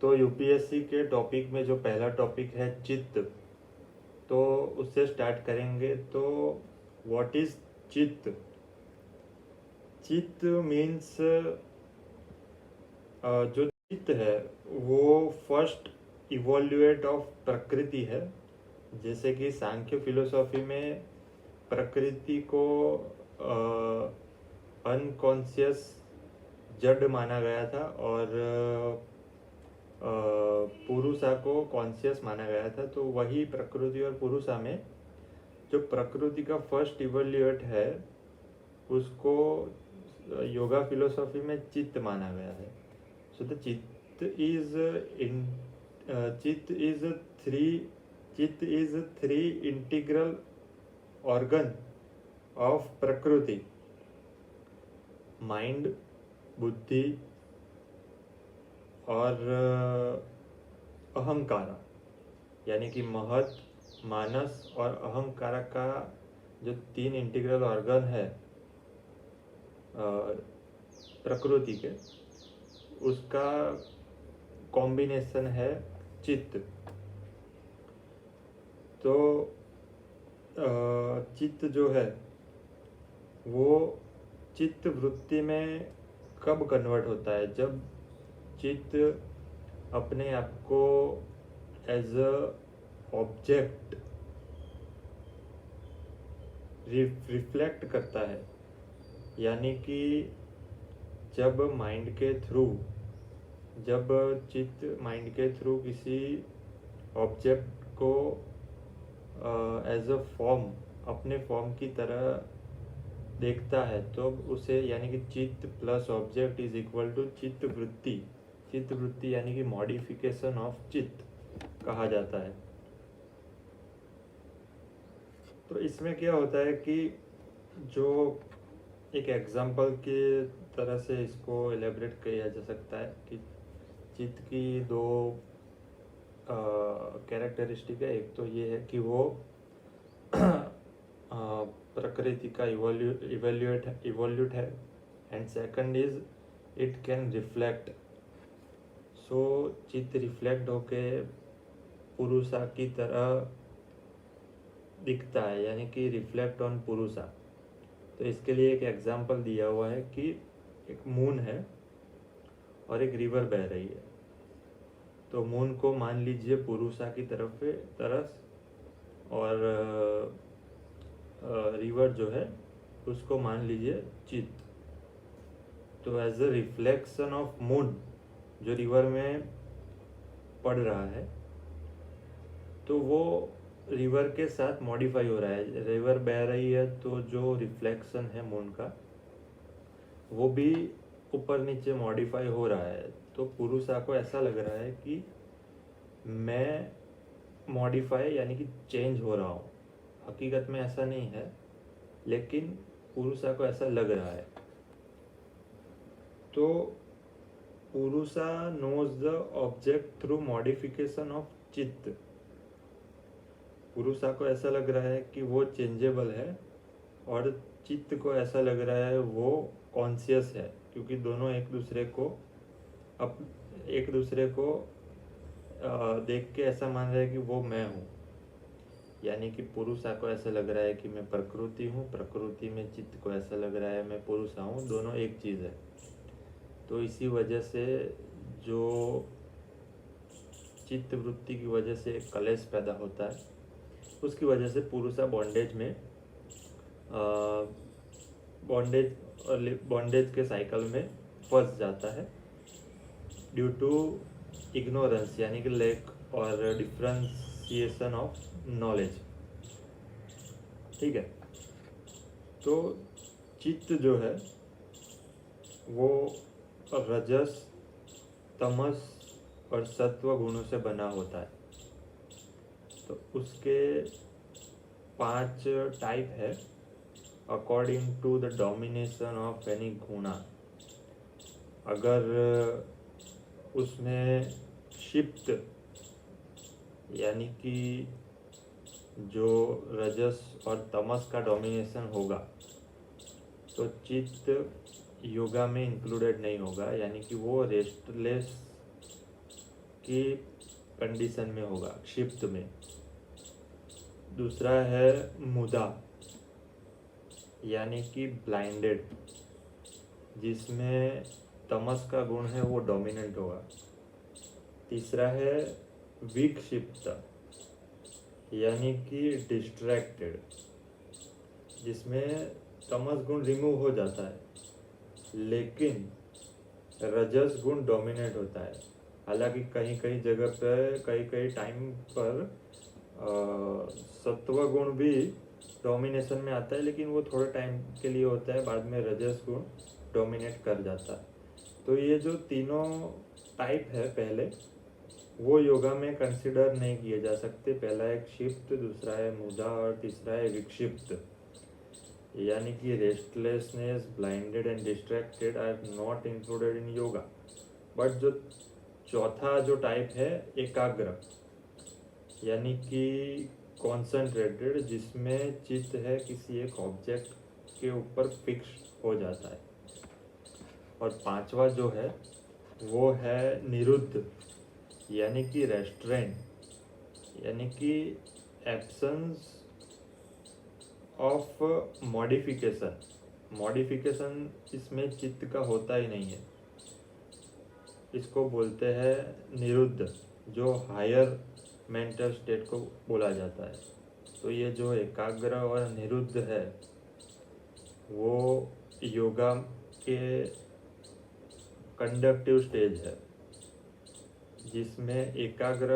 तो यूपीएससी के टॉपिक में जो पहला टॉपिक है चित्त, तो उससे स्टार्ट करेंगे। तो व्हाट इज चित्त? चित्त मीन्स जो चित्त है वो फर्स्ट इवोल्यूएट ऑफ प्रकृति है। जैसे कि सांख्य फिलोसॉफी में प्रकृति को अनकॉन्शियस जड़ माना गया था और पुरुषा को कॉन्शियस माना गया था। तो वही प्रकृति और पुरुषा में जो प्रकृति का फर्स्ट इवोल्यूएट है उसको योगा फिलोसॉफी में चित्त माना गया है। सो द चित्त is three integral organ of प्रकृति: माइंड, बुद्धि और अहंकार। यानी कि महत, मानस और अहंकार का जो तीन इंटीग्रल ऑर्गन है प्रकृति के, उसका कॉम्बिनेशन है चित्त। तो चित्त जो है वो चित्त वृत्ति में कब कन्वर्ट होता है? जब चित्त अपने आप को एज अ ऑब्जेक्ट रिफ्लेक्ट करता है। यानी कि जब चित्त माइंड के थ्रू किसी ऑब्जेक्ट को एज अ फॉर्म, अपने फॉर्म की तरह देखता है, तो उसे यानी कि chitta plus object is equal to chitta vritti. चित्त वृत्ति यानी कि मॉडिफिकेशन ऑफ चित्त कहा जाता है। तो इसमें क्या होता है कि जो एक एग्जाम्पल के तरह से इसको एलेबरेट किया जा सकता है कि चित्त की दो कैरेक्टरिस्टिक है। एक तो ये है कि वो प्रकृति का इवोल्यूट है, and second is it can reflect. So चित्त रिफ्लेक्ट होके पुरुषा की तरह दिखता है, यानी कि रिफ्लेक्ट ऑन पुरुषा। तो इसके लिए एक एग्जाम्पल दिया हुआ है कि एक मून है और एक रिवर बह रही है। तो मून को मान लीजिए पुरुषा की तरफ और रिवर जो है उसको मान लीजिए चित्त। तो as a reflection of moon जो रिवर में पड़ रहा है, तो वो रिवर के साथ मॉडिफाई हो रहा है। रिवर बह रही है तो जो रिफ्लेक्शन है मून का वो भी ऊपर नीचे मॉडिफाई हो रहा है। तो पुरुषा को ऐसा लग रहा है कि मैं मॉडिफाई यानी कि चेंज हो रहा हूँ। हकीकत में ऐसा नहीं है, लेकिन पुरुषा को ऐसा लग रहा है। तो Purusha knows the object through modification of chitta. पुरुषा को ऐसा लग रहा है कि वो चेंजेबल है और चित्त को ऐसा लग रहा है वो कॉन्शियस है, क्योंकि दोनों एक दूसरे को देख के ऐसा मान रहे हैं कि वो मैं हूँ। यानी कि पुरुषा को ऐसा लग रहा है कि मैं प्रकृति हूँ, प्रकृति में चित्त को ऐसा लग रहा है मैं पुरुषा हूँ, दोनों एक चीज़ है। तो इसी वजह से जो चित्त वृत्ति की वजह से एक कलेश पैदा होता है, उसकी वजह से पुरुषा बॉन्डेज के साइकिल में फंस जाता है ड्यू टू इग्नोरेंस, यानी कि लैक और डिफ्रेंशिएशन ऑफ नॉलेज। ठीक है। तो चित्त जो है वो रजस, तमस और सत्व गुणों से बना होता है। तो उसके 5 टाइप है according to the domination of any guna. अगर उसमें शिफ्ट यानी कि जो रजस और तमस का डोमिनेशन होगा तो चित्त योगा में इंक्लूडेड नहीं होगा, यानी कि वो रेस्टलेस की कंडीशन में होगा, क्षिप्त में। दूसरा है मुदा, यानी कि ब्लाइंडेड, जिसमें तमस का गुण है वो डोमिनेंट होगा। तीसरा है विक्षिप्त, यानी कि डिस्ट्रैक्टेड, जिसमें तमस गुण रिमूव हो जाता है लेकिन रजस गुण डोमिनेट होता है। हालांकि कहीं कहीं जगह पे कई टाइम पर सत्व गुण भी डोमिनेशन में आता है, लेकिन वो थोड़े टाइम के लिए होता है, बाद में रजस गुण डोमिनेट कर जाता है। तो ये जो तीनों टाइप है पहले, वो योगा में कंसिडर नहीं किए जा सकते। पहला है क्षिप्त, दूसरा है मुदा और तीसरा है विक्षिप्त, यानी कि restlessness, blinded and distracted are not included in yoga. But जो चौथा जो टाइप है एकाग्र, यानी कि कॉन्सेंट्रेटेड, जिसमें चित्त है किसी एक ऑब्जेक्ट के ऊपर फिक्स हो जाता है। और पांचवा जो है वो है निरुद्ध, यानी कि रेस्ट्रेंट, यानी कि एब्सेंस ऑफ मॉडिफिकेशन। मॉडिफिकेशन इसमें चित्त का होता ही नहीं है, इसको बोलते हैं निरुद्ध, जो हायर मेंटल स्टेट को बोला जाता है। तो ये जो एकाग्र और निरुद्ध है वो योगा के कंडक्टिव स्टेज है, जिसमें एकाग्र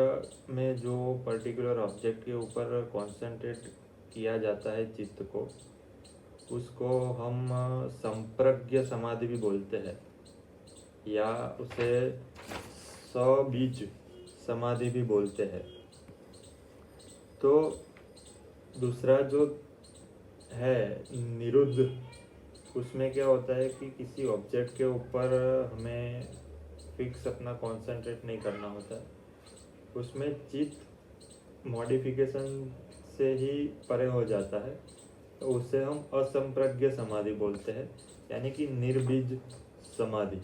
में जो पर्टिकुलर ऑब्जेक्ट के ऊपर कॉन्सेंट्रेट किया जाता है चित्त को, उसको हम संप्रज्ञ समाधि भी बोलते हैं, या उसे सबीज समाधि भी बोलते हैं। तो दूसरा जो है निरुद्ध, उसमें क्या होता है कि किसी ऑब्जेक्ट के ऊपर हमें फिक्स अपना कंसंट्रेट नहीं करना होता है, उसमें चित्त मॉडिफिकेशन से ही परे हो जाता है, तो उसे हम असंप्रज्ञ समाधि बोलते हैं, यानी कि निर्बीज समाधि।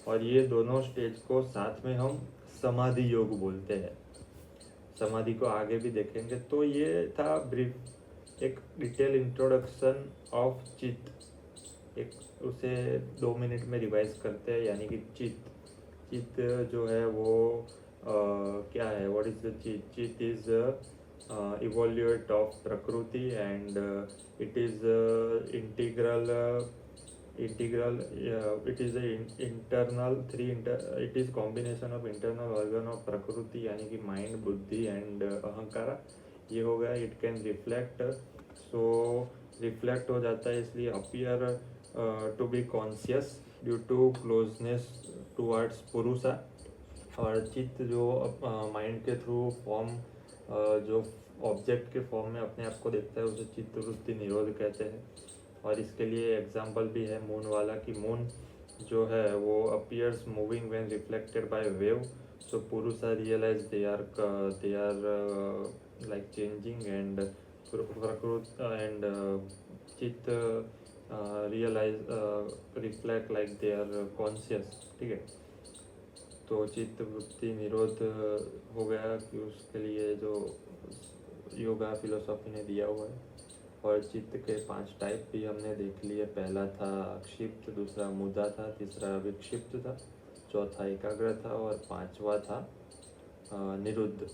और ये दोनों स्टेज को साथ में हम समाधि योग बोलते हैं। समाधि को आगे भी देखेंगे। तो ये था ब्रीफ एक डिटेल इंट्रोडक्शन ऑफ चित्त। एक उसे 2 मिनट में रिवाइज करते हैं, यानी कि चित्त जो है वो क्या है, व्हाट इज द चित्त? चित्त इज इवोल्यूट ऑफ प्रकृति and it is integral it is a internal it is combination of internal organ of prakriti, यानी कि माइंड, बुद्धि एंड अहंकारा। ये हो गया। It can reflect, so reflect हो जाता है, इसलिए appear to be conscious due to closeness towards Purusha. और चित्त जो माइंड के थ्रू फॉर्म जो ऑब्जेक्ट के फॉर्म में अपने आप को देखता है, उसे चित्त वृत्ति निरोध कहते हैं। और इसके लिए एग्जाम्पल भी है मून वाला, कि मून जो है वो appears moving when reflected by wave, so purusha realise they are like changing and prakriti and chitta realise reflect like they are conscious. ठीक है, तो चित्त वृत्ति निरोध हो गया कि उसके लिए जो योगा फिलोसॉफी ने दिया हुआ है। और चित्त के 5 टाइप भी हमने देख लिए। पहला था क्षिप्त, दूसरा मुदा था, तीसरा विक्षिप्त था, चौथा एकाग्र था और 5वां था निरुद्ध।